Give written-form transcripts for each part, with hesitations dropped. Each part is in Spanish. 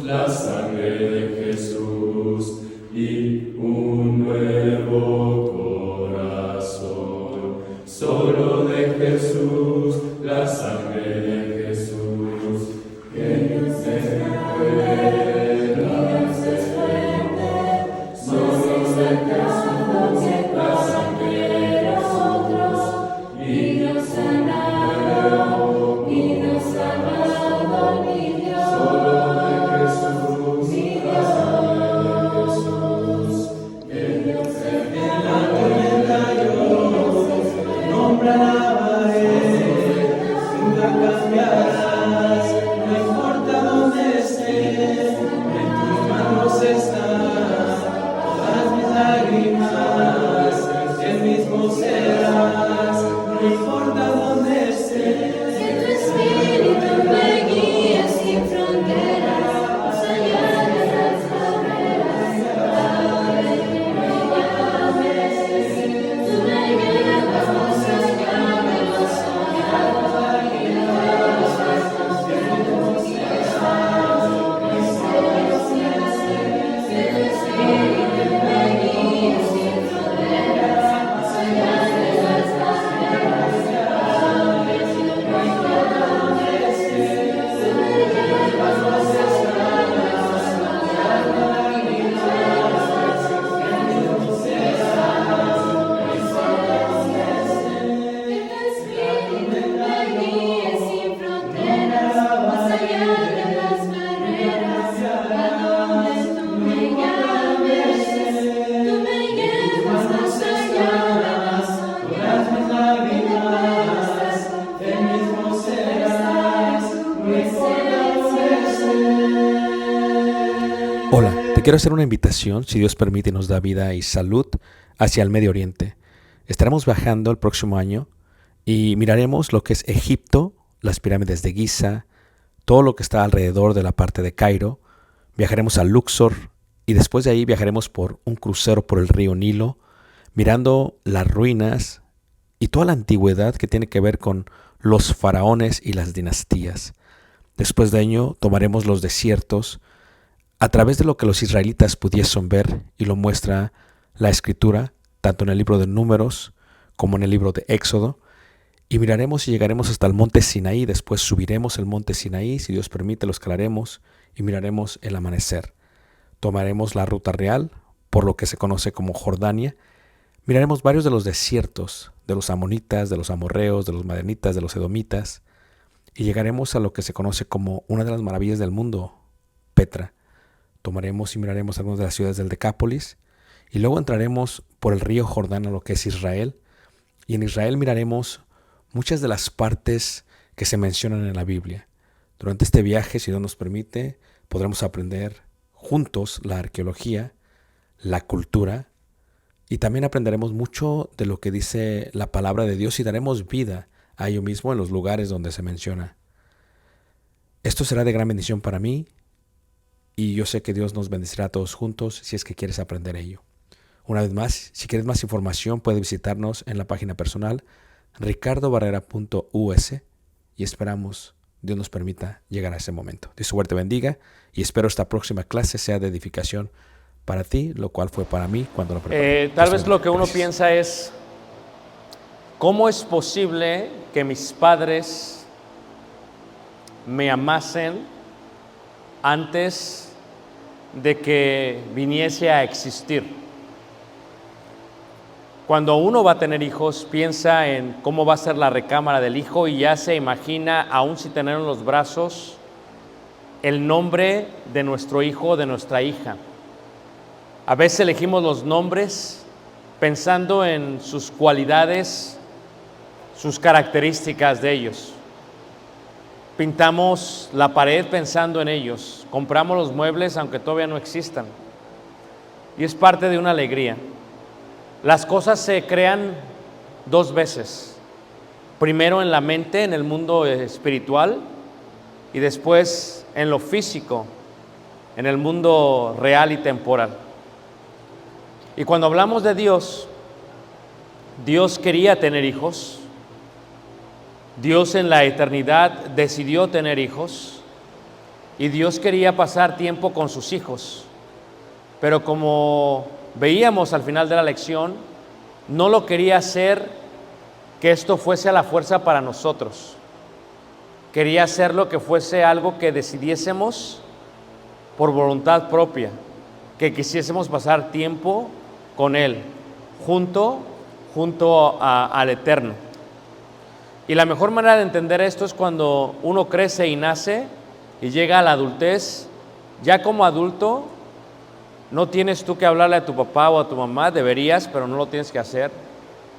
la sangre de Jesús y un nuevo corazón. Solo de Jesús, la sangre de Jesús, que no se pueda desprender. Solo de Jesús, la sangre de nosotros, y nos sanado, y nos amado, mi Dios. Solo de Jesús, mi Dios, que Dios se nombre alabaré, nunca cambiarás, no importa dónde esté, en tus manos están todas mis lágrimas, el mismo serás, no importa dónde esté. Que tu espíritu me guíe sin fronteras, más allá de las barreras, a donde tú me llames. Tú me llevas más allá de lo soñado, y de los pasos que hemos trazado. Que tu espíritu me guíe sin fronteras, más allá de las barreras, a donde tú me llames. Tú me llevas más allá de lo soñado, y de los pasos que hemos trazado. Que tu espíritu me guíe sin fronteras, más allá de las barreras, a donde tú me llames. Tú me llevas más allá de lo soñado, Mis lágrimas, el mismo serás, no importa dónde esté. Hola, te quiero hacer una invitación, si Dios permite y nos da vida y salud, hacia el Medio Oriente. Estaremos viajando el próximo año y miraremos lo que es Egipto, las pirámides de Giza, todo lo que está alrededor de la parte de Cairo. Viajaremos a Luxor y después de ahí viajaremos por un crucero por el río Nilo, mirando las ruinas y toda la antigüedad que tiene que ver con los faraones y las dinastías. Después de ello tomaremos los desiertos a través de lo que los israelitas pudiesen ver, y lo muestra la Escritura, tanto en el libro de Números como en el libro de Éxodo, y miraremos y llegaremos hasta el monte Sinaí. Después subiremos el monte Sinaí, si Dios permite lo escalaremos y miraremos el amanecer. Tomaremos la ruta real por lo que se conoce como Jordania. Miraremos varios de los desiertos, de los amonitas, de los amorreos, de los madianitas, de los edomitas, y llegaremos a lo que se conoce como una de las maravillas del mundo, Petra. Tomaremos y miraremos algunas de las ciudades del Decápolis, y luego entraremos por el río Jordán a lo que es Israel, y en Israel miraremos muchas de las partes que se mencionan en la Biblia. Durante este viaje, si Dios nos permite, podremos aprender juntos la arqueología, la cultura, y también aprenderemos mucho de lo que dice la palabra de Dios y daremos vida a ello mismo en los lugares donde se menciona. Esto será de gran bendición para mí, y yo sé que Dios nos bendecirá a todos juntos si es que quieres aprender ello. Una vez más, si quieres más información, puedes visitarnos en la página personal ricardobarrera.us, y esperamos Dios nos permita llegar a ese momento. Dios te bendiga y espero esta próxima clase sea de edificación para ti, lo cual fue para mí cuando lo preparé. Tal vez lo que uno piensa es, ¿cómo es posible que mis padres me amasen antes de que viniese a existir? Cuando uno va a tener hijos, piensa en cómo va a ser la recámara del hijo y ya se imagina, aún sin tener en los brazos, el nombre de nuestro hijo o de nuestra hija. A veces elegimos los nombres pensando en sus cualidades, sus características de ellos. Pintamos la pared pensando en ellos. Compramos los muebles aunque todavía no existan. Y es parte de una alegría. Las cosas se crean dos veces. Primero en la mente, en el mundo espiritual, y después en lo físico, en el mundo real y temporal. Y cuando hablamos de Dios, Dios quería tener hijos. Dios en la eternidad decidió tener hijos. y Dios quería pasar tiempo con sus hijos. Pero como veíamos al final de la lección, no lo quería hacer que esto fuese a la fuerza para nosotros. Quería hacerlo que fuese algo que decidiésemos por voluntad propia, que quisiésemos pasar tiempo con Él, junto al Eterno. Y la mejor manera de entender esto es cuando uno crece y nace y llega a la adultez. Ya como adulto, no tienes tú que hablarle a tu papá o a tu mamá, deberías, pero no lo tienes que hacer.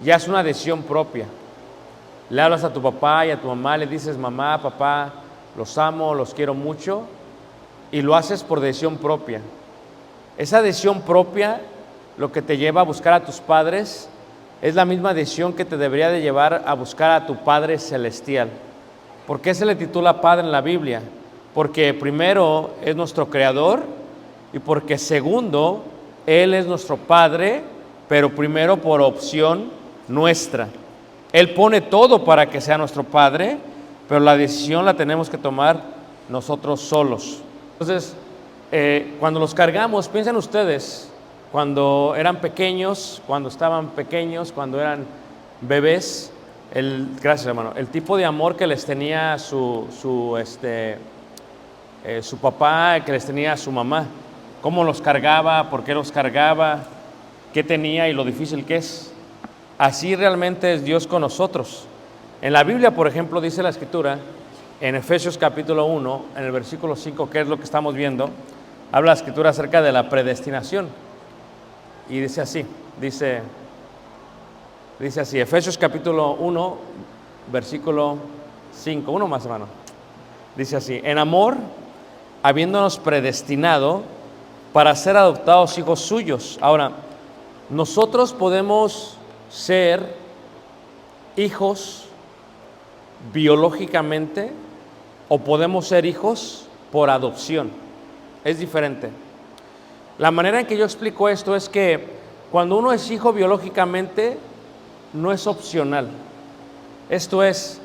Ya es una decisión propia. Le hablas a tu papá y a tu mamá, le dices: mamá, papá, los amo, los quiero mucho, y lo haces por decisión propia. Esa decisión propia, lo que te lleva a buscar a tus padres, es la misma decisión que te debería de llevar a buscar a tu Padre Celestial. ¿Por qué se le titula Padre en la Biblia? Porque primero es nuestro Creador, y porque segundo, Él es nuestro Padre, pero primero por opción nuestra. Él pone todo para que sea nuestro Padre, pero la decisión la tenemos que tomar nosotros solos. Entonces, cuando los cargamos, piensen ustedes, cuando eran pequeños, cuando estaban pequeños, cuando eran bebés, gracias hermano, el tipo de amor que les tenía su papá, que les tenía su mamá, cómo los cargaba, por qué los cargaba, qué tenía y lo difícil que es. Así realmente es Dios con nosotros. En la Biblia, por ejemplo, dice la Escritura, en Efesios capítulo 1, en el versículo 5, que es lo que estamos viendo, habla la Escritura acerca de la predestinación. Y dice así, dice así, Efesios capítulo 1, versículo 5, uno más hermano. Dice así: en amor, habiéndonos predestinado para ser adoptados hijos suyos. Ahora, nosotros podemos ser hijos biológicamente o podemos ser hijos por adopción. Es diferente. La manera en que yo explico esto es que cuando uno es hijo biológicamente, no es opcional. Esto es,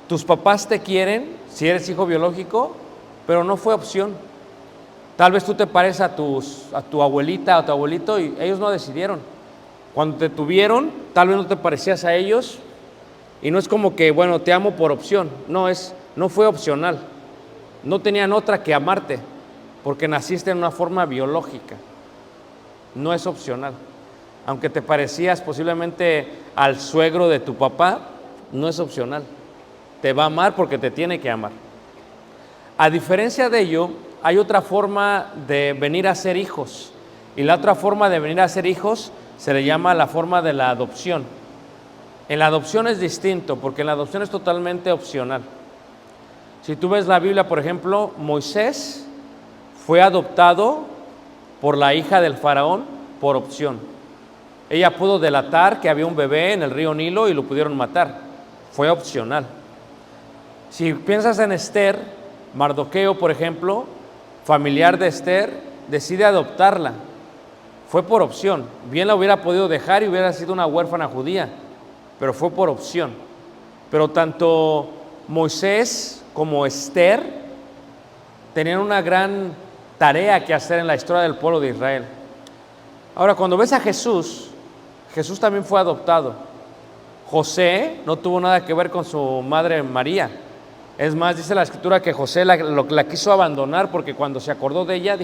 tus papás te quieren si eres hijo biológico, pero no fue opción. Tal vez tú te pareces a tu abuelita o tu abuelito y ellos no decidieron. Cuando te tuvieron, tal vez no te parecías a ellos y no es como que, bueno, te amo por opción. No fue opcional. No tenían otra que amarte porque naciste en una forma biológica. No es opcional. Aunque te parecías posiblemente al suegro de tu papá, no es opcional. Te va a amar porque te tiene que amar. A diferencia de ello, hay otra forma de venir a ser hijos. Y la otra forma de venir a ser hijos se le llama la forma de la adopción. En la adopción es distinto, porque en la adopción es totalmente opcional. Si tú ves la Biblia, por ejemplo, Moisés fue adoptado por la hija del faraón por opción. Ella pudo delatar que había un bebé en el río Nilo y lo pudieron matar. Fue opcional. Si piensas en Esther, Mardoqueo, por ejemplo, familiar de Esther, decide adoptarla. Fue por opción. Bien la hubiera podido dejar y hubiera sido una huérfana judía, pero fue por opción. Pero tanto Moisés como Esther tenían una gran tarea que hacer en la historia del pueblo de Israel. Ahora, cuando ves a Jesús, Jesús también fue adoptado. José no tuvo nada que ver con su madre María. Es más, dice la Escritura que José la quiso abandonar porque cuando se acordó de ella,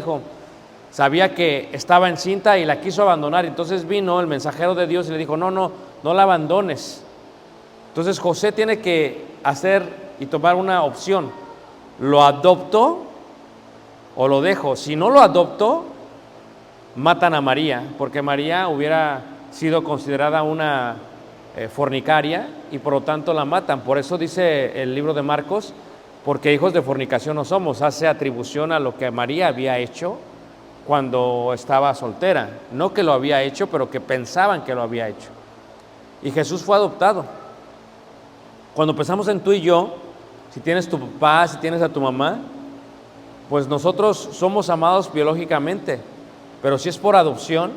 sabía que estaba encinta y la quiso abandonar. Entonces vino el mensajero de Dios y le dijo: no la abandones. Entonces José tiene que hacer y tomar una opción: ¿lo adopto o lo dejo? Si no lo adopto, matan a María, porque María hubiera sido considerada una fornicaria y por lo tanto la matan. Por eso dice el libro de Marcos: porque hijos de fornicación no somos. Hace atribución a lo que María había hecho cuando estaba soltera. No que lo había hecho, pero que pensaban que lo había hecho. Y Jesús fue adoptado. Cuando pensamos en tú y yo, si tienes tu papá, si tienes a tu mamá, pues nosotros somos amados biológicamente, pero si es por adopción,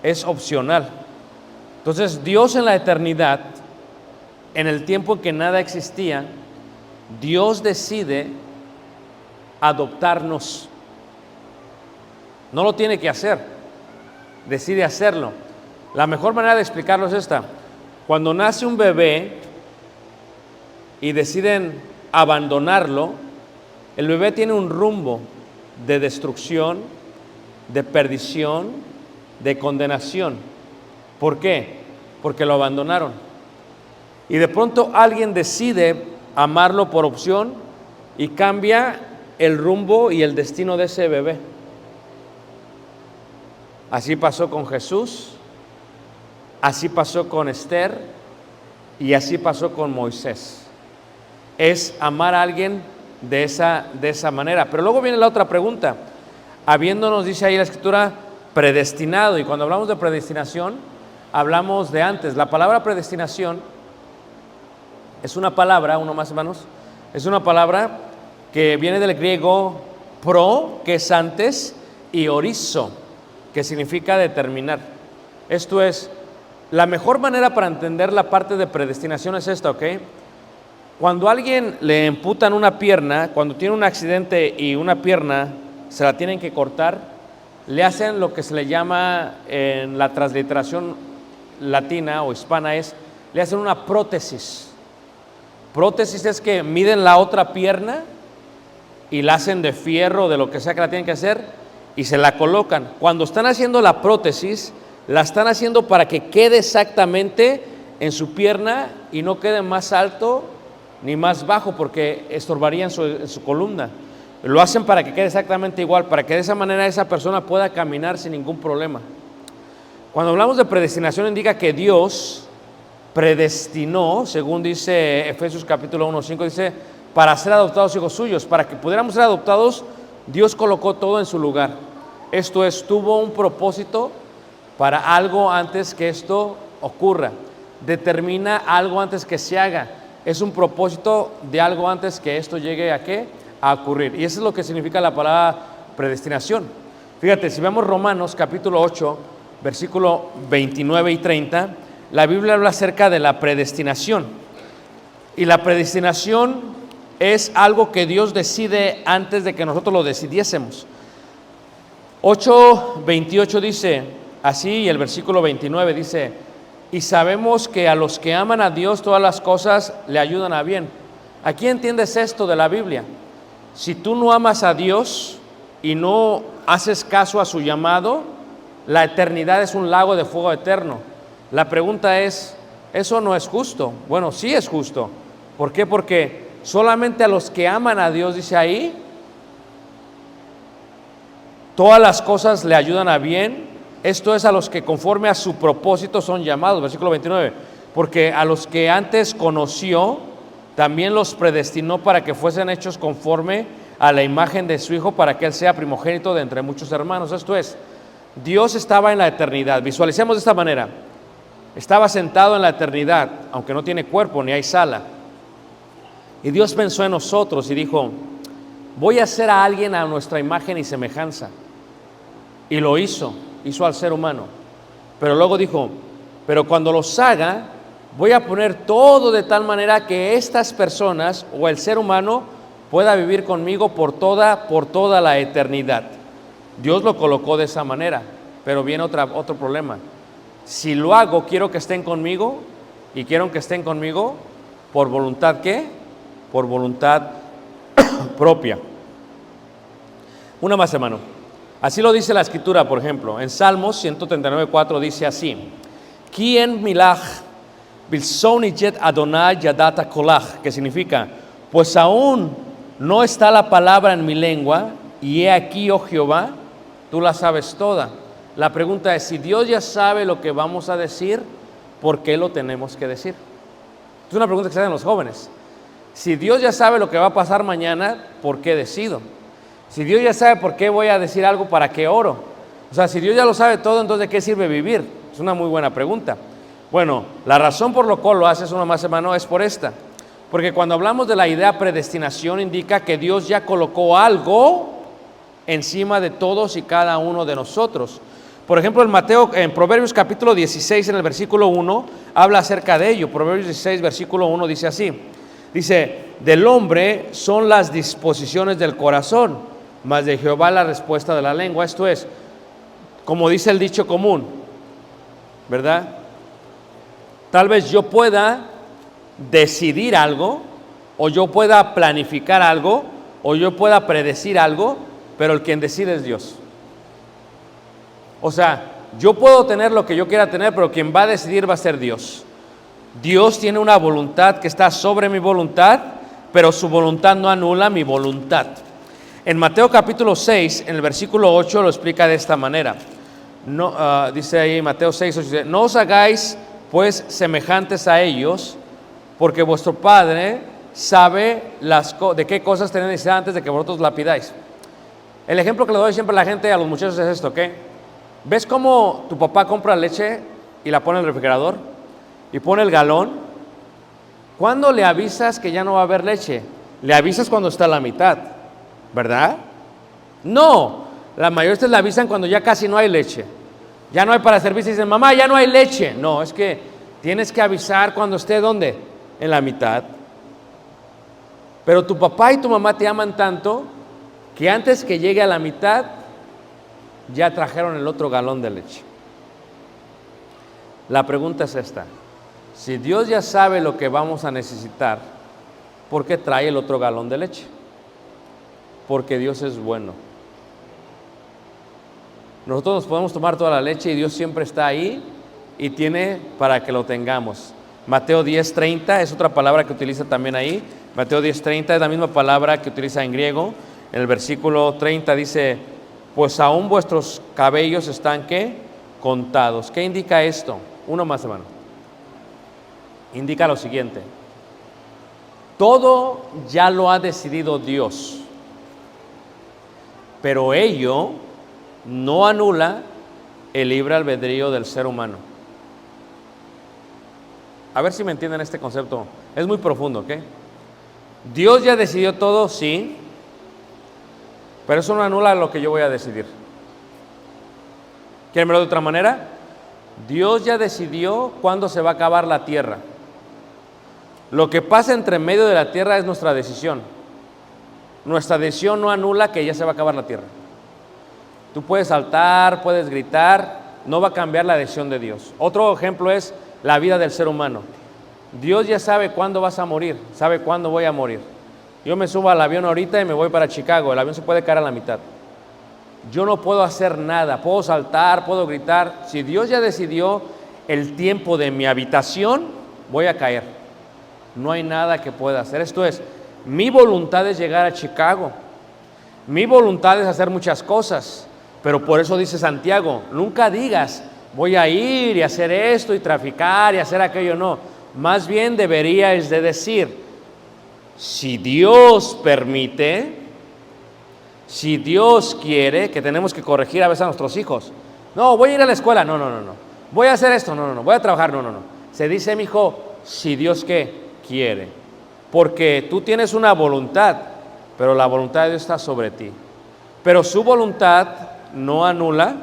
es opcional. Entonces Dios en la eternidad, en el tiempo en que nada existía, Dios decide adoptarnos. No lo tiene que hacer, decide hacerlo. La mejor manera de explicarlo es esta: cuando nace un bebé y deciden abandonarlo, el bebé tiene un rumbo de destrucción, de perdición, de condenación. ¿Por qué? Porque lo abandonaron. Y de pronto alguien decide amarlo por opción y cambia el rumbo y el destino de ese bebé. Así pasó con Jesús, así pasó con Esther y así pasó con Moisés. Es amar a alguien de esa manera. Pero luego viene la otra pregunta. Habiéndonos, dice ahí la Escritura, predestinado. Y cuando hablamos de predestinación, hablamos de antes. La palabra predestinación es una palabra, uno más hermanos, es una palabra que viene del griego pro, que es antes, y orizo, que significa determinar. Esto es, la mejor manera para entender la parte de predestinación es esta, ¿ok? Cuando a alguien le amputan una pierna, cuando tiene un accidente y una pierna se la tienen que cortar, le hacen lo que se le llama en la transliteración latina o hispana le hacen una prótesis. Prótesis es que miden la otra pierna y la hacen de fierro, de lo que sea que la tienen que hacer, y se la colocan. Cuando están haciendo la prótesis, la están haciendo para que quede exactamente en su pierna y no quede más alto ni más bajo, porque estorbaría en su columna. Lo hacen para que quede exactamente igual, para que de esa manera esa persona pueda caminar sin ningún problema. Cuando hablamos de predestinación, indica que Dios predestinó, según dice Efesios capítulo 1:5, dice, para ser adoptados hijos suyos. Para que pudiéramos ser adoptados, Dios colocó todo en su lugar. Esto es, tuvo un propósito para algo antes que esto ocurra. Determina algo antes que se haga. Es un propósito de algo antes que esto llegue ¿a qué? A ocurrir. Y eso es lo que significa la palabra predestinación. Fíjate, si vemos Romanos capítulo 8, versículo 29 y 30, la Biblia habla acerca de la predestinación. Y la predestinación es algo que Dios decide antes de que nosotros lo decidiésemos. 8:28 dice así, y el versículo 29 dice: y sabemos que a los que aman a Dios todas las cosas le ayudan a bien. ¿Aquí entiendes esto de la Biblia? Si tú no amas a Dios y no haces caso a su llamado, la eternidad es un lago de fuego eterno. La pregunta es, ¿eso no es justo? Bueno, sí es justo. ¿Por qué? Porque solamente a los que aman a Dios, dice ahí, todas las cosas le ayudan a bien. Esto es, a los que conforme a su propósito son llamados. Versículo 29. Porque a los que antes conoció, también los predestinó para que fuesen hechos conforme a la imagen de su Hijo, para que Él sea primogénito de entre muchos hermanos. Esto es, Dios estaba en la eternidad. Visualicemos de esta manera. Estaba sentado en la eternidad, aunque no tiene cuerpo ni hay sala. Y Dios pensó en nosotros y dijo: voy a hacer a alguien a nuestra imagen y semejanza. Y lo hizo al ser humano. Pero luego dijo: pero cuando los haga, voy a poner todo de tal manera que estas personas o el ser humano pueda vivir conmigo por toda la eternidad. Dios lo colocó de esa manera, pero viene otro problema. Si lo hago, quiero que estén conmigo, y quiero que estén conmigo por voluntad, ¿qué? Por voluntad propia. Una más, hermano. Así lo dice la Escritura, por ejemplo, en Salmos 139:4 dice así: Kien milach bilsoni jet Adonai yadata kolach, que significa, pues aún no está la palabra en mi lengua, y he aquí, oh Jehová, tú la sabes toda. La pregunta es, si Dios ya sabe lo que vamos a decir, ¿por qué lo tenemos que decir? Es una pregunta que se hacen los jóvenes. Si Dios ya sabe lo que va a pasar mañana, ¿por qué decido? Si Dios ya sabe por qué voy a decir algo, ¿para qué oro? O sea, si Dios ya lo sabe todo, entonces ¿de qué sirve vivir? Es una muy buena pregunta. Bueno, la razón por la cual lo haces, una más, hermano, es por esta. Porque cuando hablamos de la idea predestinación, indica que Dios ya colocó algo encima de todos y cada uno de nosotros. Por ejemplo, en Proverbios capítulo 16, en el versículo 1, habla acerca de ello. Proverbios 16, versículo 1 dice así. Dice: del hombre son las disposiciones del corazón, mas de Jehová la respuesta de la lengua. Esto es, como dice el dicho común, ¿verdad? Tal vez yo pueda decidir algo, o yo pueda planificar algo, o yo pueda predecir algo, pero el quien decide es Dios. O sea, yo puedo tener lo que yo quiera tener, pero quien va a decidir va a ser Dios. Dios tiene una voluntad que está sobre mi voluntad, pero su voluntad no anula mi voluntad. En Mateo capítulo 6, en el versículo 8, lo explica de esta manera. No, dice ahí Mateo 6, 8, dice, no os hagáis pues semejantes a ellos, porque vuestro Padre sabe de qué cosas tenéis necesidad antes de que vosotros la pidáis. El ejemplo que le doy siempre a la gente, a los muchachos, es esto, ¿qué? ¿Ves cómo tu papá compra leche y la pone en el refrigerador? Y pone el galón. ¿Cuándo le avisas que ya no va a haber leche? Le avisas cuando está a la mitad, ¿verdad? No, la mayoría de ustedes le avisan cuando ya casi no hay leche. Ya no hay para servir y dicen, mamá, ya no hay leche. No, es que tienes que avisar cuando esté, ¿dónde? En la mitad. Pero tu papá y tu mamá te aman tanto que antes que llegue a la mitad, ya trajeron el otro galón de leche. La pregunta es esta: si Dios ya sabe lo que vamos a necesitar, ¿por qué trae el otro galón de leche? Porque Dios es bueno. Nosotros nos podemos tomar toda la leche y Dios siempre está ahí y tiene para que lo tengamos. Mateo 10:30 es otra palabra que utiliza también ahí. Mateo 10:30 es la misma palabra que utiliza en griego. En el versículo 30 dice, pues aún vuestros cabellos están, ¿qué? Contados. ¿Qué indica esto? Uno más, hermano. Indica lo siguiente: todo ya lo ha decidido Dios, pero ello no anula el libre albedrío del ser humano. A ver si me entienden este concepto. Es muy profundo, ¿ok? Dios ya decidió todo, sí, pero eso no anula lo que yo voy a decidir. ¿Quieren verlo de otra manera? Dios ya decidió cuándo se va a acabar la tierra. Lo que pasa entre medio de la tierra es nuestra decisión. Nuestra decisión no anula que ya se va a acabar la tierra. Tú puedes saltar, puedes gritar, no va a cambiar la decisión de Dios. Otro ejemplo es la vida del ser humano. Dios ya sabe cuándo vas a morir, sabe cuándo voy a morir. Yo me subo al avión ahorita y me voy para Chicago, el avión se puede caer a la mitad. Yo no puedo hacer nada, puedo saltar, puedo gritar. Si Dios ya decidió el tiempo de mi habitación, voy a caer. No hay nada que pueda hacer. Esto es, mi voluntad es llegar a Chicago. Mi voluntad es hacer muchas cosas. Pero por eso dice Santiago, nunca digas, voy a ir y hacer esto y traficar y hacer aquello. No, más bien deberíais de decir, si Dios permite, si Dios quiere, que tenemos que corregir a veces a nuestros hijos. No, voy a ir a la escuela, no. Voy a hacer esto, no. Voy a trabajar, no. Se dice, mi hijo, si Dios ¿qué? Quiere. Porque tú tienes una voluntad, pero la voluntad de Dios está sobre ti. Pero su voluntad no anula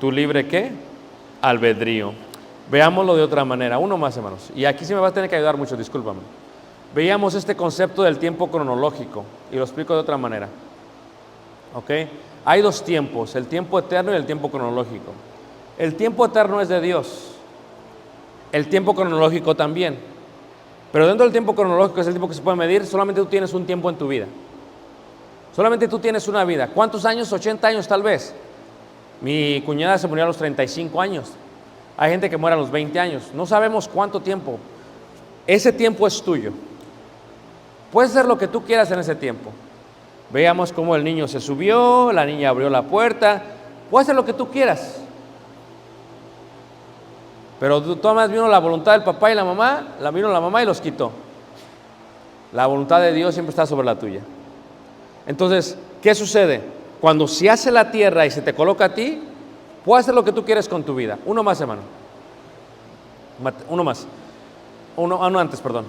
tu libre ¿qué? Albedrío. Veámoslo de otra manera. Uno más, hermanos. Y aquí sí me vas a tener que ayudar mucho, discúlpame. Veíamos este concepto del tiempo cronológico y lo explico de otra manera. ¿Ok? Hay dos tiempos, el tiempo eterno y el tiempo cronológico. El tiempo eterno es de Dios. El tiempo cronológico también. Pero dentro del tiempo cronológico, es el tiempo que se puede medir, solamente tú tienes un tiempo en tu vida. Solamente tú tienes una vida. ¿Cuántos años? 80 años tal vez. Mi cuñada se murió a los 35 años. Hay gente que muere a los 20 años. No sabemos cuánto tiempo. Ese tiempo es tuyo. Puedes hacer lo que tú quieras en ese tiempo. Veamos cómo el niño se subió, la niña abrió la puerta. Puedes hacer lo que tú quieras. Pero tú más vino la voluntad del papá y la mamá, vino la mamá y los quitó. La voluntad de Dios siempre está sobre la tuya. Entonces, ¿qué sucede? Cuando se hace la tierra y se te coloca a ti, puedes hacer lo que tú quieres con tu vida. Uno más, hermano. Uno más. Uno antes, perdón.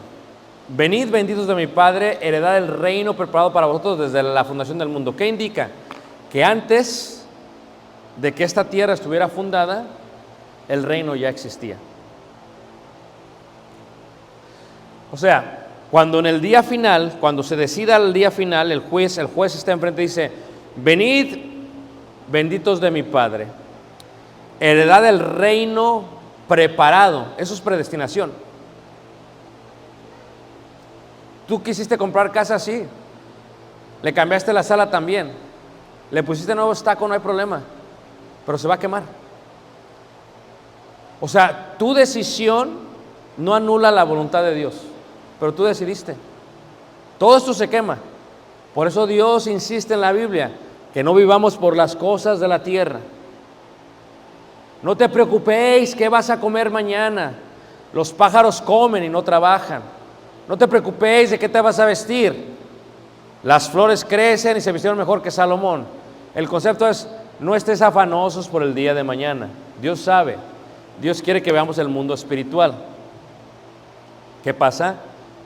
Venid benditos de mi Padre, heredad del reino preparado para vosotros desde la fundación del mundo. ¿Qué indica? Que antes de que esta tierra estuviera fundada, el reino ya existía. O sea, Cuando en el día final, cuando se decida el día final, el juez está enfrente y dice: venid, benditos de mi Padre, heredad del reino preparado. Eso es predestinación. Tú quisiste comprar casa, sí. Le cambiaste la sala también. Le pusiste nuevo estaco, no hay problema. Pero se va a quemar. O sea, tu decisión no anula la voluntad de Dios, pero tú decidiste. Todo esto se quema. Por eso Dios insiste en la Biblia que no vivamos por las cosas de la tierra. No te preocupéis qué vas a comer mañana. Los pájaros comen y no trabajan. No te preocupéis de qué te vas a vestir. Las flores crecen y se vistieron mejor que Salomón. El concepto es: no estés afanosos por el día de mañana. Dios sabe. Dios quiere que veamos el mundo espiritual. ¿Qué pasa?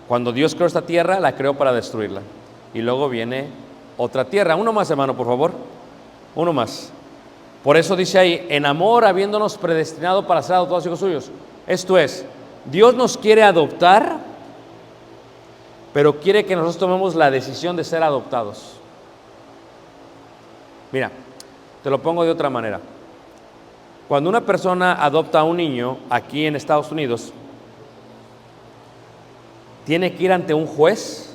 Cuando Dios creó esta tierra, la creó para destruirla. Y luego viene otra tierra. Uno más, hermano, por favor. Uno más. Por eso dice ahí: en amor habiéndonos predestinado para ser adoptados hijos suyos. Esto es, Dios nos quiere adoptar, pero quiere que nosotros tomemos la decisión de ser adoptados. Mira, te lo pongo de otra manera. Cuando una persona adopta a un niño aquí en Estados Unidos, tiene que ir ante un juez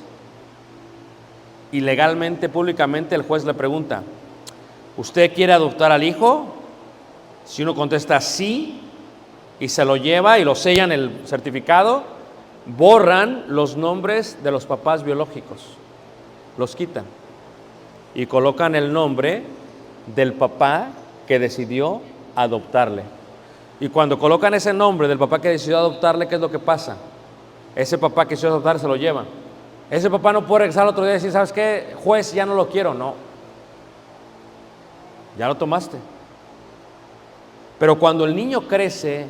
y legalmente, públicamente, el juez le pregunta: ¿usted quiere adoptar al hijo? Si uno contesta sí y se lo lleva y lo sellan el certificado, borran los nombres de los papás biológicos, los quitan y colocan el nombre del papá que decidió adoptarle. Y cuando colocan ese nombre del papá que decidió adoptarle, ¿qué es lo que pasa? Ese papá que decidió adoptar se lo lleva. Ese papá no puede regresar al otro día y decir: ¿sabes qué, juez? Ya no lo quiero. No, ya lo tomaste. Pero cuando el niño crece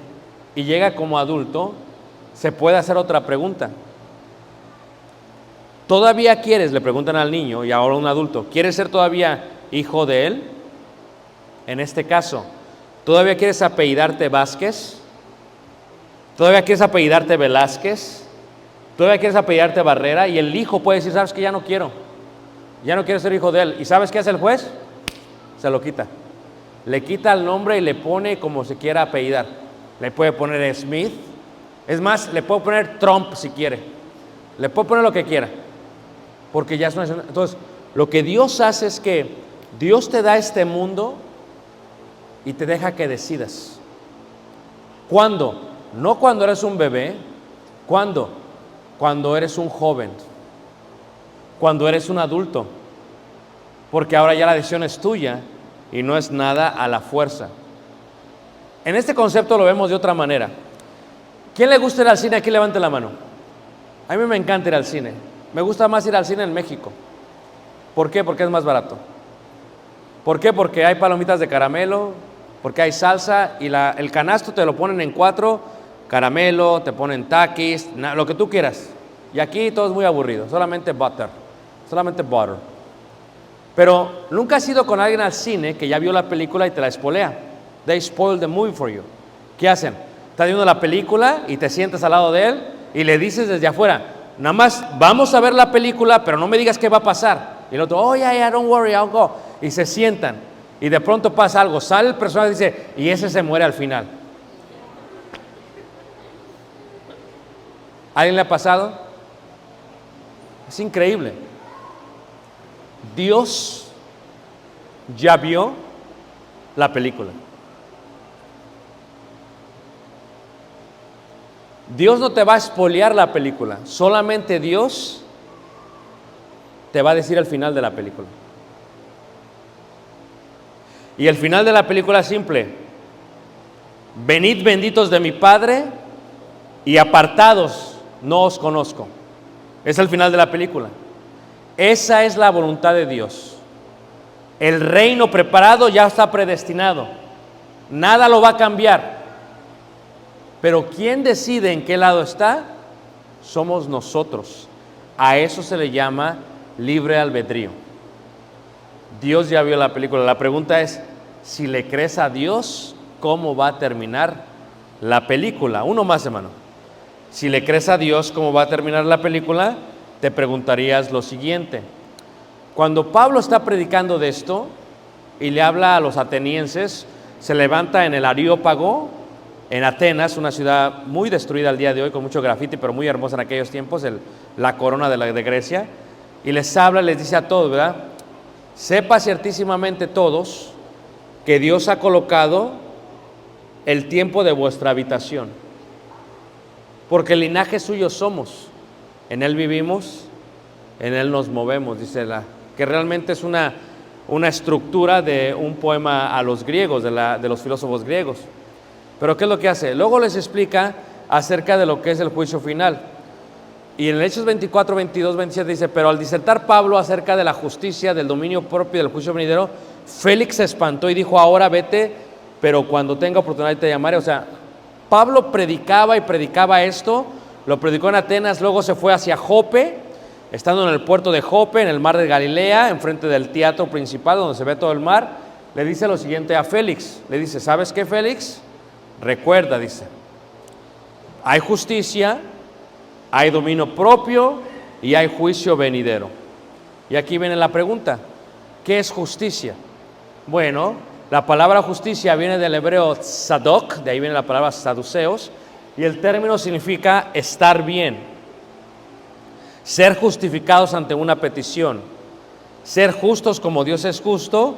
y llega como adulto, se puede hacer otra pregunta. ¿Todavía quieres? Le preguntan al niño y ahora un adulto: ¿quieres ser todavía hijo de él? En este caso, ¿todavía quieres apellidarte Vázquez? ¿Todavía quieres apellidarte Velázquez? ¿Todavía quieres apellidarte Barrera? Y el hijo puede decir: ¿sabes qué? Ya no quiero ser hijo de él. ¿Y sabes qué hace el juez? Se lo quita. Le quita el nombre y le pone como se quiera apellidar. Le puede poner Smith. Es más, le puede poner Trump si quiere. Le puede poner lo que quiera. Porque ya es una... Entonces, lo que Dios hace es que Dios te da este mundo y te deja que decidas. ¿Cuándo? No cuando eres un bebé. ¿Cuándo? Cuando eres un joven. Cuando eres un adulto. Porque ahora ya la decisión es tuya y no es nada a la fuerza. En este concepto lo vemos de otra manera. ¿Quién le gusta ir al cine? Aquí levante la mano. A mí me encanta ir al cine. Me gusta más ir al cine en México. ¿Por qué? Porque es más barato. ¿Por qué? Porque hay palomitas de caramelo, porque hay salsa y el canasto te lo ponen en 4, caramelo, te ponen taquis, lo que tú quieras. Y aquí todo es muy aburrido, solamente butter. Pero nunca has ido con alguien al cine que ya vio la película y te la espolea. They spoil the movie for you. ¿Qué hacen? Estás viendo la película y te sientas al lado de él y le dices desde afuera: nada más vamos a ver la película, pero no me digas qué va a pasar. Y el otro: oh, yeah, don't worry, I'll go. Y se sientan y de pronto pasa algo, sale el personaje y dice: y ese se muere al final. ¿A alguien le ha pasado? Es increíble. Dios ya vio la película. Dios no te va a espolear la película, solamente Dios te va a decir el final de la película. Y el final de la película es simple: venid benditos de mi Padre y apartados no os conozco. Es el final de la película. Esa es la voluntad de Dios. El reino preparado ya está predestinado. Nada lo va a cambiar. Pero ¿quién decide en qué lado está? Somos nosotros. A eso se le llama libre albedrío. Dios ya vio la película. La pregunta es: si le crees a Dios, ¿cómo va a terminar la película? Uno más, hermano. Si le crees a Dios, ¿cómo va a terminar la película? Te preguntarías lo siguiente. Cuando Pablo está predicando de esto y le habla a los atenienses, se levanta en el Areópago, en Atenas, una ciudad muy destruida al día de hoy, con mucho grafiti, pero muy hermosa en aquellos tiempos, la corona de Grecia, y les habla, les dice a todos, ¿verdad? Sepa ciertísimamente todos que Dios ha colocado el tiempo de vuestra habitación, porque el linaje suyo somos, en Él vivimos, en Él nos movemos, dice que realmente es una estructura de un poema a los griegos, de los filósofos griegos. Pero ¿qué es lo que hace? Luego les explica acerca de lo que es el juicio final. Y en el Hechos 24, 22, 27 dice, pero al disertar Pablo acerca de la justicia, del dominio propio y del juicio venidero, Félix se espantó y dijo, ahora vete, pero cuando tenga oportunidad te llamaré. O sea, Pablo predicaba y predicaba esto, lo predicó en Atenas, luego se fue hacia Jope, estando en el puerto de Jope, en el mar de Galilea, enfrente del teatro principal donde se ve todo el mar, le dice lo siguiente a Félix, le dice, ¿sabes qué, Félix? Recuerda, dice, hay justicia, hay dominio propio y hay juicio venidero. Y aquí viene la pregunta, ¿qué es justicia? Bueno, la palabra justicia viene del hebreo tzadok, de ahí viene la palabra saduceos, y el término significa estar bien, ser justificados ante una petición, ser justos como Dios es justo,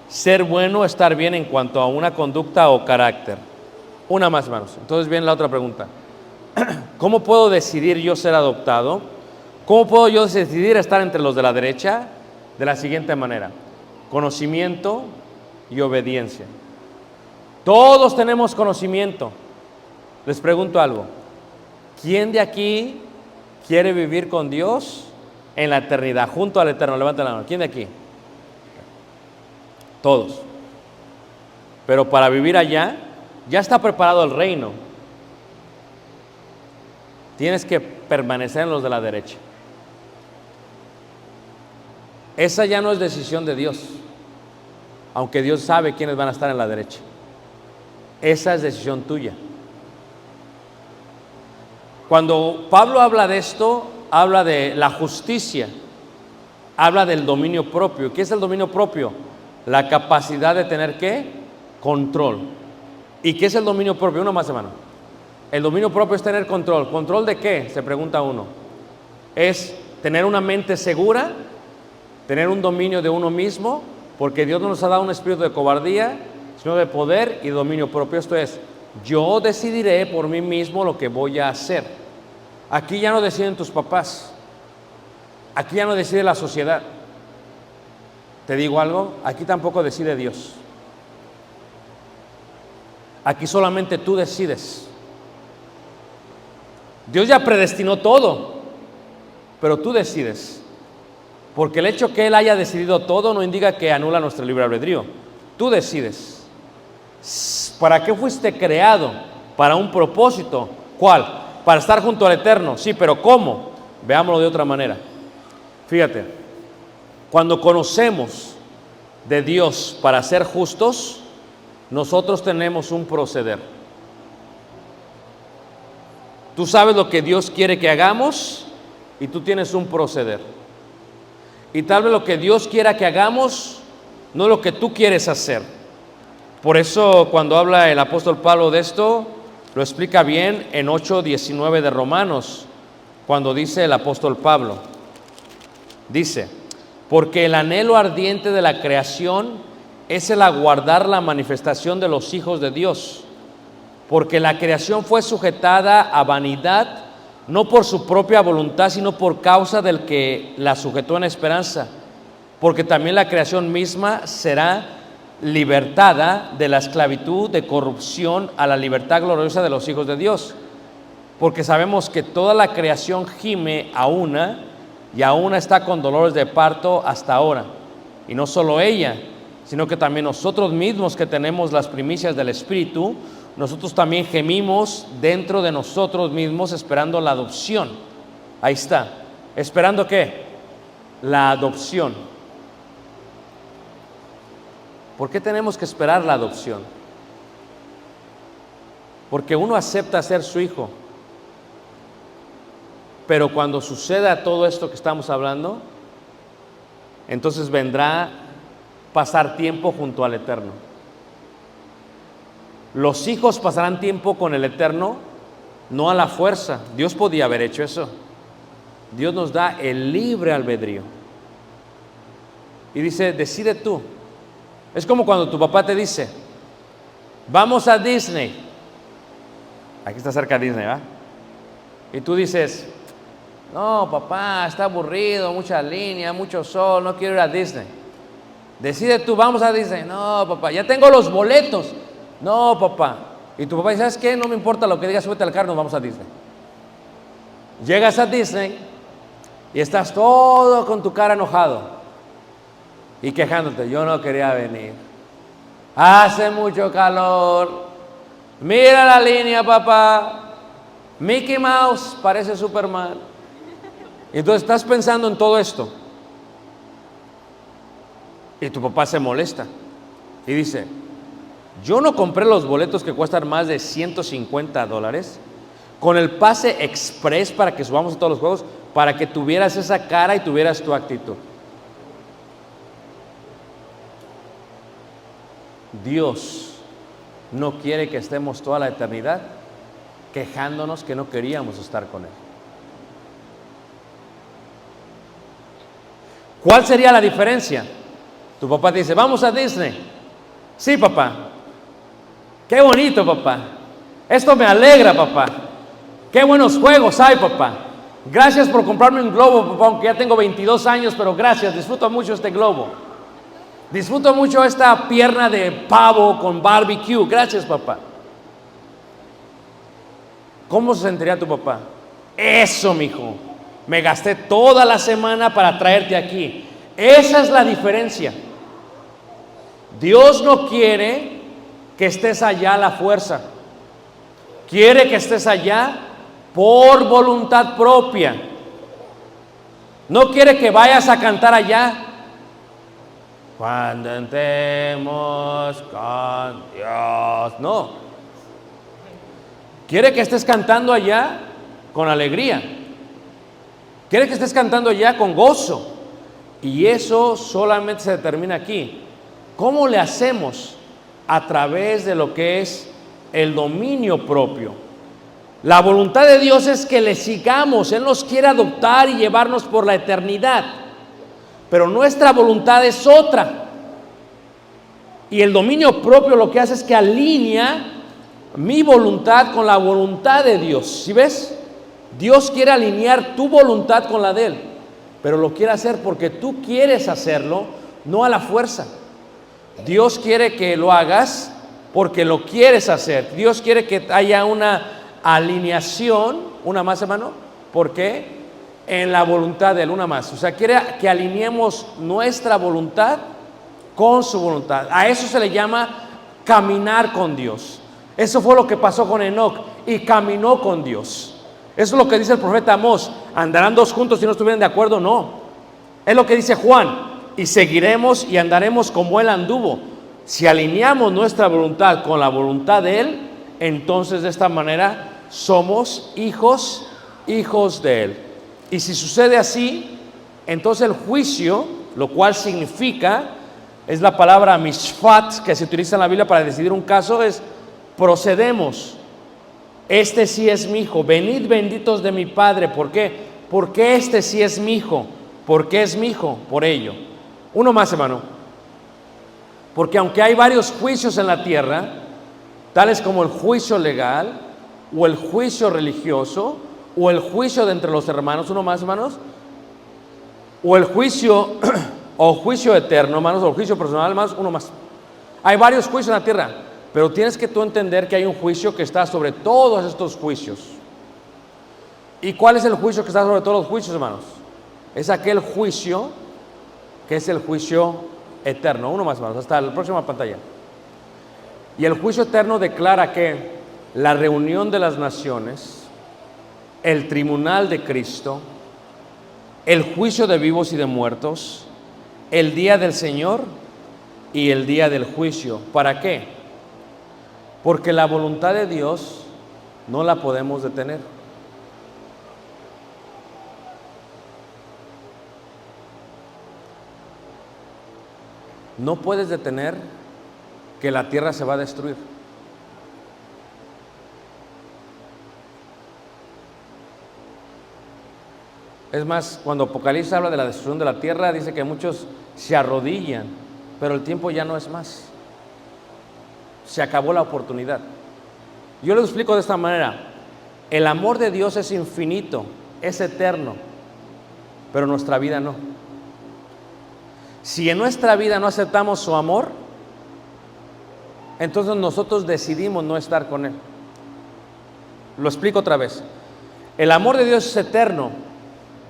ser bueno, estar bien en cuanto a una conducta o carácter. Una más, hermanos. Entonces viene la otra pregunta. ¿Cómo puedo decidir yo ser adoptado? ¿Cómo puedo yo decidir estar entre los de la derecha? De la siguiente manera: conocimiento y obediencia. Todos tenemos conocimiento. Les pregunto algo. ¿Quién de aquí quiere vivir con Dios en la eternidad, junto al Eterno? Levanten la mano. ¿Quién de aquí? Todos. Pero para vivir allá, ya está preparado el reino. Tienes que permanecer en los de la derecha. Esa ya no es decisión de Dios, aunque Dios sabe quiénes van a estar en la derecha. Esa es decisión tuya. Cuando Pablo habla de esto, habla de la justicia, habla del dominio propio. ¿Qué es el dominio propio? La capacidad de tener, ¿qué? Control. ¿Y qué es el dominio propio? Uno más, hermano. El dominio propio es tener control. ¿Control de qué? Se pregunta uno. Es tener una mente segura, tener un dominio de uno mismo, porque Dios no nos ha dado un espíritu de cobardía, sino de poder y dominio propio. Esto es, yo decidiré por mí mismo lo que voy a hacer. Aquí ya no deciden tus papás. Aquí ya no decide la sociedad. ¿Te digo algo? Aquí tampoco decide Dios. Aquí solamente tú decides. Dios ya predestinó todo, pero tú decides. Porque el hecho que Él haya decidido todo no indica que anula nuestro libre albedrío. Tú decides. ¿Para qué fuiste creado? Para un propósito. ¿Cuál? Para estar junto al Eterno. Sí, pero ¿cómo? Veámoslo de otra manera. Fíjate, cuando conocemos de Dios para ser justos, nosotros tenemos un proceder. Tú sabes lo que Dios quiere que hagamos y tú tienes un proceder. Y tal vez lo que Dios quiera que hagamos no es lo que tú quieres hacer. Por eso cuando habla el apóstol Pablo de esto, lo explica bien en 8:19 de Romanos, cuando dice el apóstol Pablo. Dice, porque el anhelo ardiente de la creación es el aguardar la manifestación de los hijos de Dios, porque la creación fue sujetada a vanidad, no por su propia voluntad, sino por causa del que la sujetó en esperanza, porque también la creación misma será libertada de la esclavitud de corrupción a la libertad gloriosa de los hijos de Dios, porque sabemos que toda la creación gime a una, y aún está con dolores de parto hasta ahora, y no solo ella, sino que también nosotros mismos que tenemos las primicias del Espíritu, nosotros también gemimos dentro de nosotros mismos esperando la adopción. Ahí está. ¿Esperando qué? La adopción. ¿Por qué tenemos que esperar la adopción? Porque uno acepta ser su hijo. Pero cuando suceda todo esto que estamos hablando, entonces vendrá pasar tiempo junto al Eterno. Los hijos pasarán tiempo con el Eterno, no a la fuerza. Dios podía haber hecho eso. Dios nos da el libre albedrío. Y dice, decide tú. Es como cuando tu papá te dice, vamos a Disney. Aquí está cerca de Disney, ¿verdad? Y tú dices, no, papá, está aburrido, mucha línea, mucho sol, no quiero ir a Disney. Decide tú, vamos a Disney. No, papá, ya tengo los boletos. No, papá. Y tu papá dice, ¿sabes qué? No me importa lo que digas, súbete al carro, nos vamos a Disney. Llegas a Disney y estás todo con tu cara enojado y quejándote, yo no quería venir. Hace mucho calor. Mira la línea, papá. Mickey Mouse parece Superman. Y entonces estás pensando en todo esto. Y tu papá se molesta y dice, yo no compré los boletos que cuestan más de $150 con el pase express para que subamos a todos los juegos, para que tuvieras esa cara y tuvieras tu actitud. Dios no quiere que estemos toda la eternidad quejándonos que no queríamos estar con Él. ¿Cuál sería la diferencia? Tu papá te dice, vamos a Disney. Sí, papá. Qué bonito, papá. Esto me alegra, papá. Qué buenos juegos hay, papá. Gracias por comprarme un globo, papá, aunque ya tengo 22 años, pero gracias, disfruto mucho este globo. Disfruto mucho esta pierna de pavo con barbecue. Gracias, papá. ¿Cómo se sentiría tu papá? Eso, mijo. Me gasté toda la semana para traerte aquí. Esa es la diferencia. Dios no quiere que estés allá a la fuerza. Quiere que estés allá por voluntad propia. No quiere que vayas a cantar allá. Cuando entremos con Dios. No. Quiere que estés cantando allá con alegría. Quiere que estés cantando allá con gozo. Y eso solamente se determina aquí. ¿Cómo le hacemos? A través de lo que es el dominio propio. La voluntad de Dios es que le sigamos. Él nos quiere adoptar y llevarnos por la eternidad. Pero nuestra voluntad es otra. Y el dominio propio lo que hace es que alinea mi voluntad con la voluntad de Dios. ¿Sí ves? Dios quiere alinear tu voluntad con la de Él. Pero lo quiere hacer porque tú quieres hacerlo, no a la fuerza. Dios quiere que lo hagas porque lo quieres hacer. Dios quiere que haya una alineación, una más, hermano. ¿Por qué? En la voluntad de Él, una más. O sea, quiere que alineemos nuestra voluntad con su voluntad. A eso se le llama caminar con Dios. Eso fue lo que pasó con Enoc, y caminó con Dios. Eso es lo que dice el profeta Amós. ¿Andarán dos juntos si no estuvieran de acuerdo? No. Es lo que dice Juan. Y seguiremos y andaremos como Él anduvo. Si alineamos nuestra voluntad con la voluntad de Él, entonces de esta manera somos hijos de Él. Y si sucede así, entonces el juicio, lo cual significa, es la palabra mishpat que se utiliza en la Biblia para decidir un caso, es procedemos. Este sí es mi hijo. Venid benditos de mi Padre. ¿Por qué? Porque este sí es mi hijo. ¿Por qué es mi hijo? Por ello. Uno más, hermano. Porque aunque hay varios juicios en la tierra, tales como el juicio legal, o el juicio religioso, o el juicio de entre los hermanos, uno más, hermanos, o el juicio o juicio eterno, hermanos, o el juicio personal, hermanos, uno más. Hay varios juicios en la tierra, pero tienes que tú entender que hay un juicio que está sobre todos estos juicios. ¿Y cuál es el juicio que está sobre todos los juicios, hermanos? Es aquel juicio que es el juicio eterno. Uno más, hermanos, hasta la próxima pantalla. Y el juicio eterno declara que la reunión de las naciones, el tribunal de Cristo, el juicio de vivos y de muertos, el día del Señor y el día del juicio. ¿Para qué? Porque la voluntad de Dios no la podemos detener. no puedes detener que la tierra se va a destruir. Es más, cuando Apocalipsis habla de la destrucción de la tierra, dice que muchos se arrodillan, pero el tiempo ya no es más. Se acabó la oportunidad. Yo les explico de esta manera. El amor de Dios es infinito, es eterno, pero nuestra vida no. Si en nuestra vida no aceptamos su amor, entonces nosotros decidimos no estar con Él. Lo explico otra vez. El amor de Dios es eterno,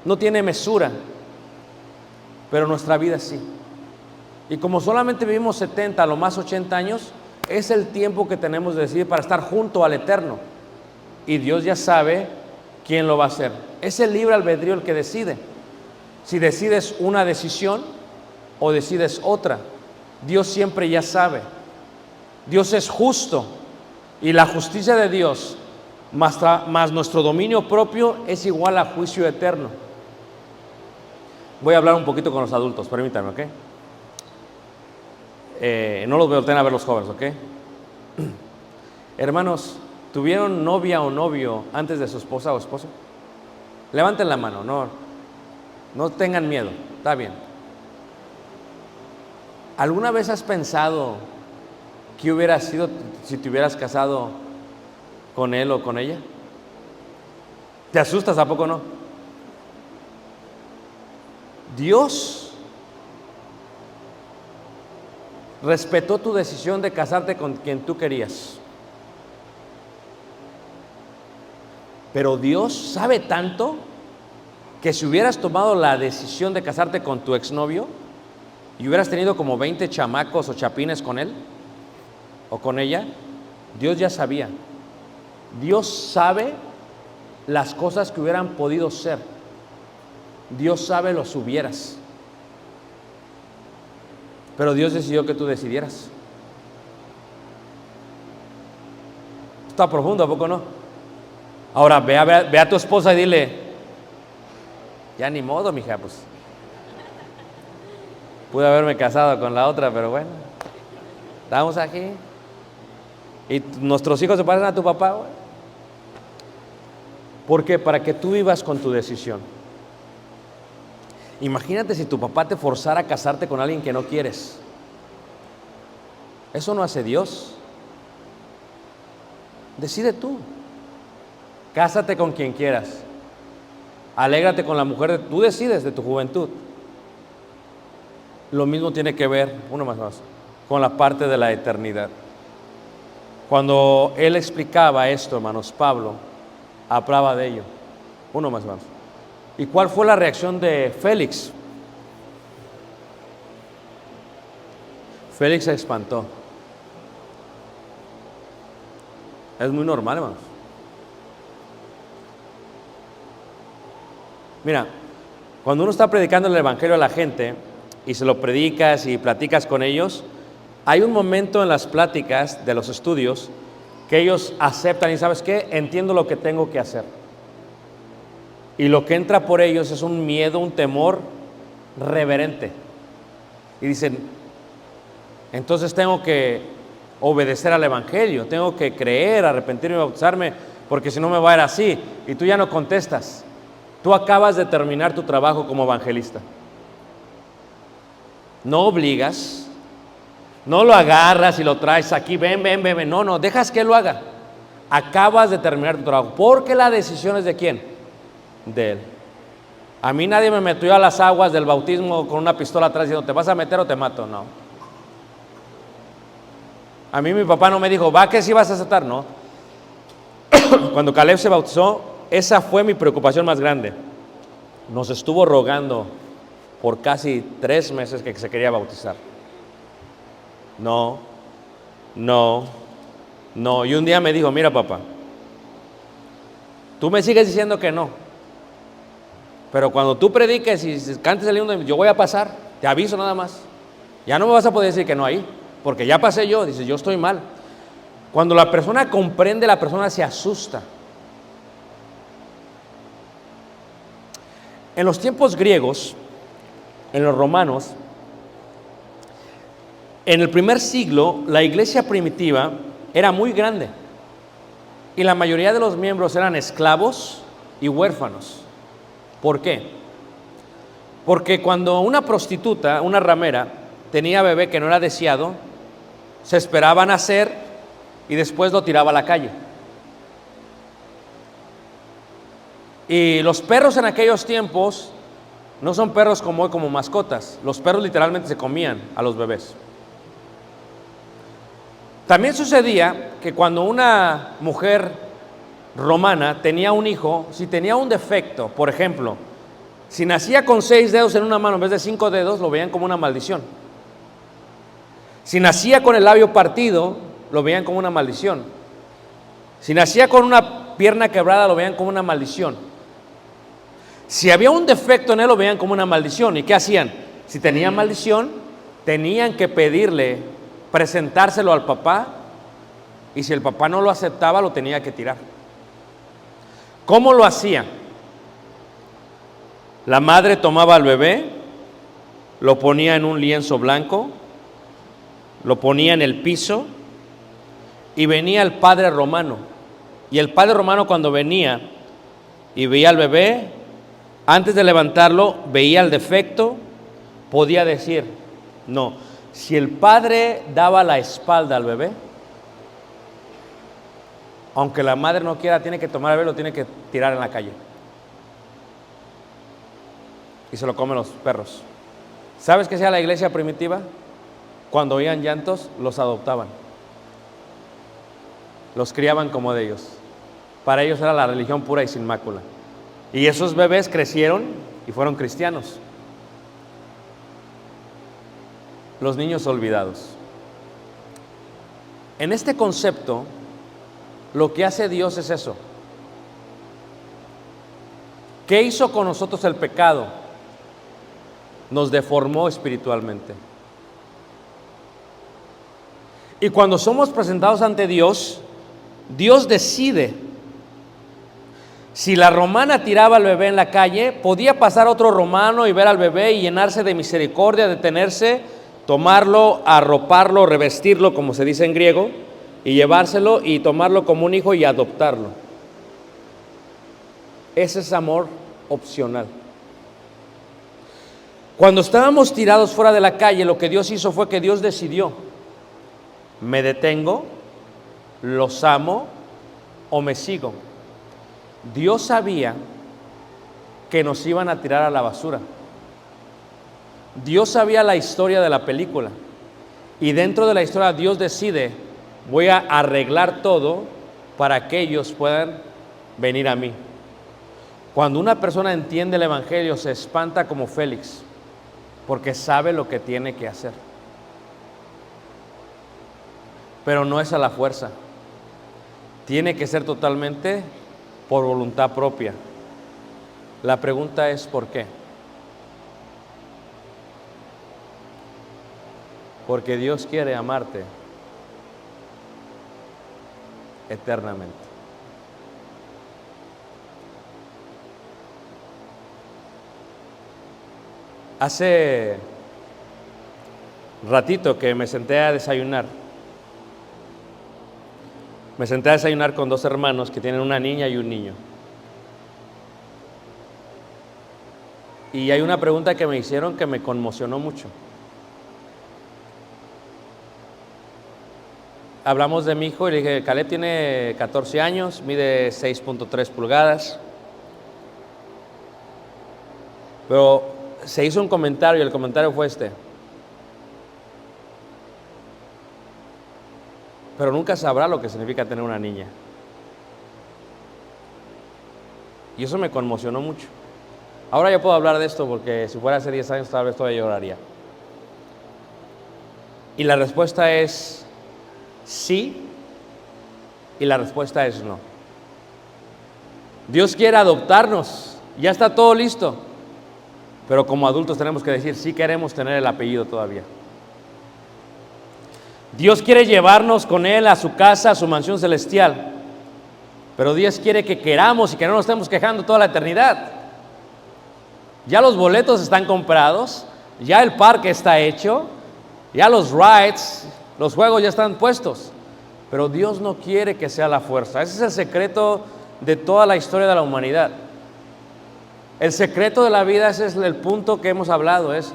no tiene mesura, pero nuestra vida sí. Y como solamente vivimos 70, a lo más 80 años, es el tiempo que tenemos de decidir para estar junto al Eterno. Y Dios ya sabe quién lo va a hacer. Es el libre albedrío el que decide. Si decides una decisión o decides otra, Dios siempre ya sabe. Dios es justo y la justicia de Dios más nuestro dominio propio es igual a juicio eterno. Voy a hablar un poquito con los adultos, permítanme, ¿ok? No los volteen a ver los jóvenes, ¿ok? Hermanos, ¿tuvieron novia o novio antes de su esposa o esposo? Levanten la mano, no tengan miedo, está bien. ¿Alguna vez has pensado qué hubiera sido si te hubieras casado con él o con ella? ¿Te asustas? ¿A poco no? Dios respetó tu decisión de casarte con quien tú querías. Pero Dios sabe tanto que si hubieras tomado la decisión de casarte con tu exnovio y hubieras tenido como 20 chamacos o chapines con él o con ella, Dios ya sabía. Dios sabe las cosas que hubieran podido ser. Dios sabe los hubieras. Pero Dios decidió que tú decidieras. Está profundo, ¿a poco no? Ahora ve a tu esposa y dile, ya ni modo, mija, pues pude haberme casado con la otra, pero bueno, estamos aquí y nuestros hijos se parecen a tu papá, güey. ¿Por qué? Para que tú vivas con tu decisión. Imagínate si tu papá te forzara a casarte con alguien que no quieres. Eso no hace Dios. Decide tú. Cásate con quien quieras. Alégrate con la mujer, tú decides de tu juventud. Lo mismo tiene que ver, uno más, con la parte de la eternidad. Cuando él explicaba esto, hermanos, Pablo hablaba de ello. Uno más. ¿Y cuál fue la reacción de Félix? Félix se espantó. Es muy normal, hermanos. Mira, cuando uno está predicando el evangelio a la gente y se lo predicas y platicas con ellos, hay un momento en las pláticas de los estudios que ellos aceptan y ¿sabes qué? Entiendo lo que tengo que hacer. Y lo que entra por ellos es un miedo, un temor reverente. Y dicen, entonces tengo que obedecer al evangelio, tengo que creer, arrepentirme y bautizarme, porque si no me va a ir así. Y tú ya no contestas. Tú acabas de terminar tu trabajo como evangelista. No obligas, no lo agarras y lo traes aquí, ven. No, dejas que él lo haga. Acabas de terminar tu trabajo, porque la decisión es de quién. De él. A mí nadie me metió a las aguas del bautismo con una pistola atrás diciendo, ¿te vas a meter o te mato? No. A mí mi papá no me dijo, ¿va que sí vas a aceptar? No. Cuando Caleb se bautizó, esa fue mi preocupación más grande. Nos estuvo rogando por casi 3 meses que se quería bautizar. No. Y un día me dijo, mira papá, tú me sigues diciendo que no. Pero cuando tú prediques y cantes el himno, yo voy a pasar, te aviso nada más. Ya no me vas a poder decir que no ahí, porque ya pasé yo, dices, yo estoy mal. Cuando la persona comprende, la persona se asusta. En los tiempos griegos, en los romanos, En el primer siglo, la iglesia primitiva era muy grande y la mayoría de los miembros eran esclavos y huérfanos. ¿Por qué? Porque cuando una prostituta, una ramera, tenía bebé que no era deseado, se esperaba nacer y después lo tiraba a la calle. Y los perros en aquellos tiempos no son perros como hoy, como mascotas. Los perros literalmente se comían a los bebés. También sucedía que cuando una mujer romana tenía un hijo, si tenía un defecto, por ejemplo, si nacía con 6 dedos en una mano en vez de 5 dedos, lo veían como una maldición. Si nacía con el labio partido, lo veían como una maldición. Si nacía con una pierna quebrada, lo veían como una maldición. Si había un defecto en él, lo veían como una maldición. ¿Y qué hacían? Si tenía maldición, tenían que pedirle, presentárselo al papá, y si el papá no lo aceptaba, lo tenía que tirar. ¿Cómo lo hacía? La madre tomaba al bebé, lo ponía en un lienzo blanco, lo ponía en el piso, y venía el padre romano. Y el padre romano, cuando venía y veía al bebé, antes de levantarlo, veía el defecto, podía decir, no. Si el padre daba la espalda al bebé, aunque la madre no quiera, tiene que tomar al bebé, lo tiene que tirar en la calle. Y se lo comen los perros. ¿Sabes qué hacía la iglesia primitiva? Cuando oían llantos, los adoptaban. Los criaban como de ellos. Para ellos era la religión pura y sin mácula. Y esos bebés crecieron y fueron cristianos. Los niños olvidados. En este concepto, lo que hace Dios es eso. ¿Qué hizo con nosotros el pecado? Nos deformó espiritualmente. Y cuando somos presentados ante Dios, Dios decide. Si la romana tiraba al bebé en la calle, podía pasar otro romano y ver al bebé y llenarse de misericordia, detenerse, tomarlo, arroparlo, revestirlo, como se dice en griego, y llevárselo y tomarlo como un hijo y adoptarlo. Ese es amor opcional. Cuando estábamos tirados fuera de la calle, lo que Dios hizo fue que Dios decidió: me detengo, los amo o me sigo. Dios sabía que nos iban a tirar a la basura. Dios sabía la historia de la película. Y dentro de la historia Dios decide: voy a arreglar todo para que ellos puedan venir a mí. Cuando una persona entiende el evangelio, se espanta como Félix, porque sabe lo que tiene que hacer. Pero no es a la fuerza. Tiene que ser totalmente por voluntad propia. La pregunta es ¿por qué? Porque Dios quiere amarte eternamente. Hace ratito que me senté a desayunar. Me senté a desayunar con 2 hermanos que tienen una niña y un niño. Y hay una pregunta que me hicieron que me conmocionó mucho. Hablamos de mi hijo y le dije: Caleb tiene 14 años, mide 6.3 pulgadas. Pero se hizo un comentario y el comentario fue este: pero nunca sabrá lo que significa tener una niña. Y eso me conmocionó mucho. Ahora ya puedo hablar de esto porque si fuera hace 10 años tal vez todavía lloraría. Y la respuesta es sí y la respuesta es no. Dios quiere adoptarnos, ya está todo listo, pero como adultos tenemos que decir sí queremos tener el apellido todavía. Dios quiere llevarnos con Él a su casa, a su mansión celestial, pero Dios quiere que queramos y que no nos estemos quejando toda la eternidad. Ya los boletos están comprados, ya el parque está hecho, Ya los rides, los juegos ya están puestos. Pero Dios no quiere que sea la fuerza. Ese es el secreto de toda la historia de la humanidad. El secreto de la vida, ese es el punto que hemos hablado, es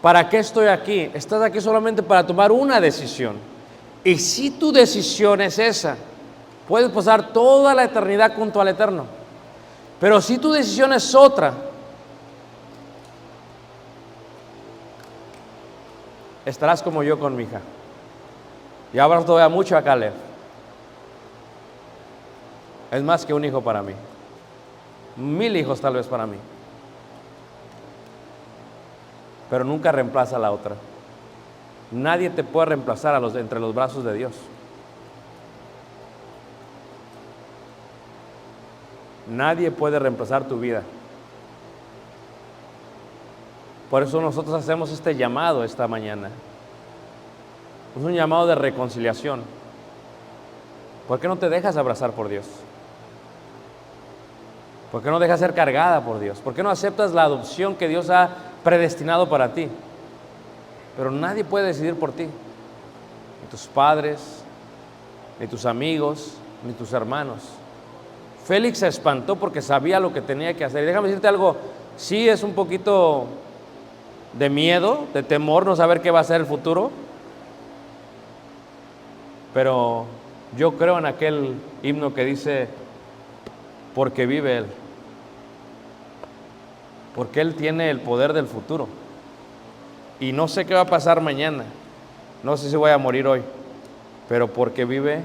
¿para qué estoy aquí? Estás aquí solamente para tomar una decisión. Y si tu decisión es esa, puedes pasar toda la eternidad junto al Eterno. Pero si tu decisión es otra, estarás como yo con mi hija. Y abrazo todavía mucho a Caleb. Es más que un hijo para mí. 1000 hijos tal vez para mí. Pero nunca reemplaza a la otra. Nadie te puede reemplazar entre los brazos de Dios. Nadie puede reemplazar tu vida. Por eso nosotros hacemos este llamado esta mañana. Es un llamado de reconciliación. ¿Por qué no te dejas abrazar por Dios? ¿Por qué no dejas ser cargada por Dios? ¿Por qué no aceptas la adopción que Dios ha predestinado para ti? Pero nadie puede decidir por ti. Ni tus padres, ni tus amigos, ni tus hermanos. Félix se espantó porque sabía lo que tenía que hacer. Y déjame decirte algo, sí es un poquito de miedo, de temor, no saber qué va a ser el futuro. Pero yo creo en aquel himno que dice, porque vive Él. Porque Él tiene el poder del futuro. Y no sé qué va a pasar mañana. No sé si voy a morir hoy. Pero porque vive Él.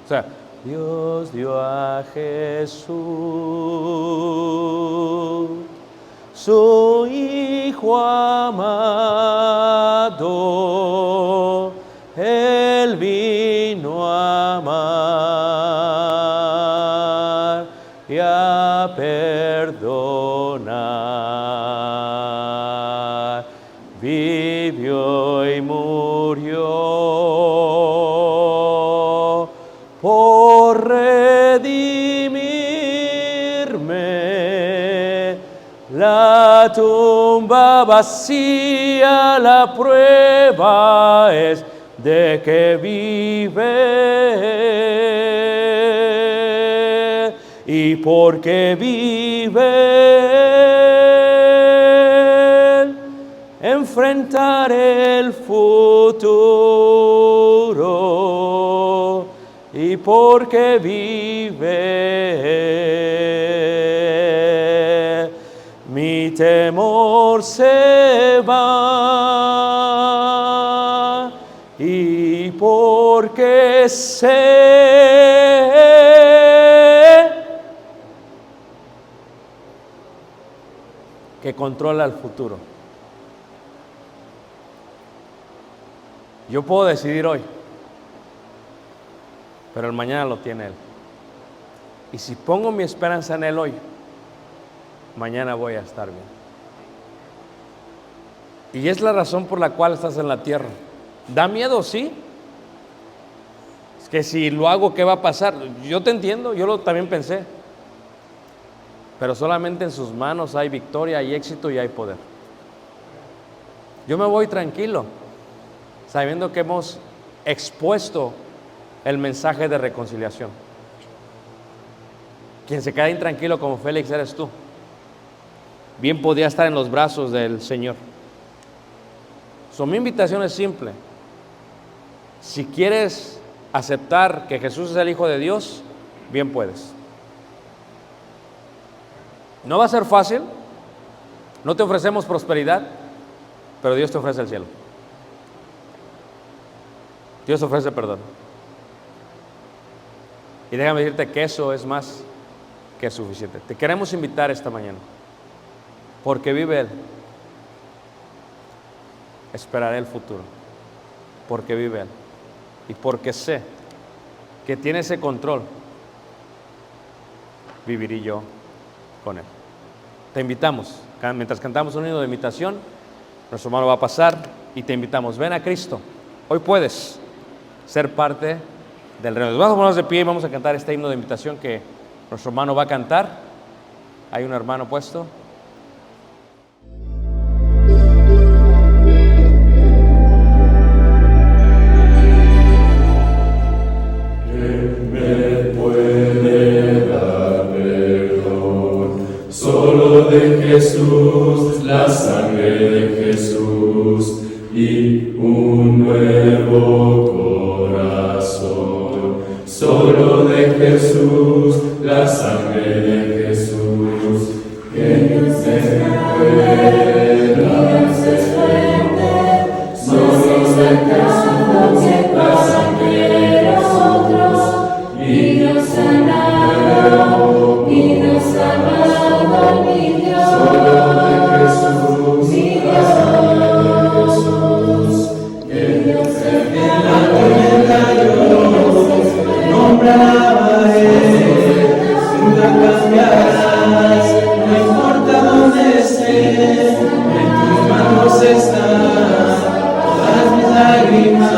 O sea, Dios dio a Jesús, su Hijo amado, Él vino a amar y a perdonar. Vivió y murió por redimirme. La tumba vacía, la prueba es de que vive, y porque vive, enfrentaré el futuro, y porque vive, mi temor se va, y porque sé que controla el futuro. Yo puedo decidir hoy, pero el mañana lo tiene Él. Y si pongo mi esperanza en Él hoy, mañana voy a estar bien. Y es la razón por la cual estás en la tierra. ¿Da miedo? Sí. Es que si lo hago, ¿qué va a pasar? Yo te entiendo, yo también pensé. Pero solamente en sus manos hay victoria, hay éxito y hay poder. Yo me voy tranquilo, sabiendo que hemos expuesto el mensaje de reconciliación. Quien se queda intranquilo como Félix eres tú. Bien podía estar en los brazos del Señor. Mi invitación es simple. Si quieres aceptar que Jesús es el Hijo de Dios, bien puedes. No va a ser fácil. No te ofrecemos prosperidad, pero Dios te ofrece el cielo. Dios te ofrece perdón. Y déjame decirte que eso es más que suficiente. Te queremos invitar esta mañana. Porque vive Él. Esperaré el futuro. Porque vive Él. Y porque sé que tiene ese control, viviré yo con Él. Te invitamos, mientras cantamos un himno de invitación, nuestro hermano va a pasar y te invitamos. Ven a Cristo. Hoy puedes ser parte del reino. Vamos a ponernos de pie y vamos a cantar este himno de invitación que nuestro hermano va a cantar. Hay un hermano puesto. un nuevo corazón, solo de Jesús, la sangre de Jesús, que Dios es fuerte, Dios es fuerte, somos cercanos que pasan de nosotros, y Dios sanado, y Dios sanado, mi Dios, solo de Jesús, mi Dios, que Dios es En la tormenta yo nombre alabaré, nunca cambiarás, no importa dónde esté, en tus manos están todas mis lágrimas.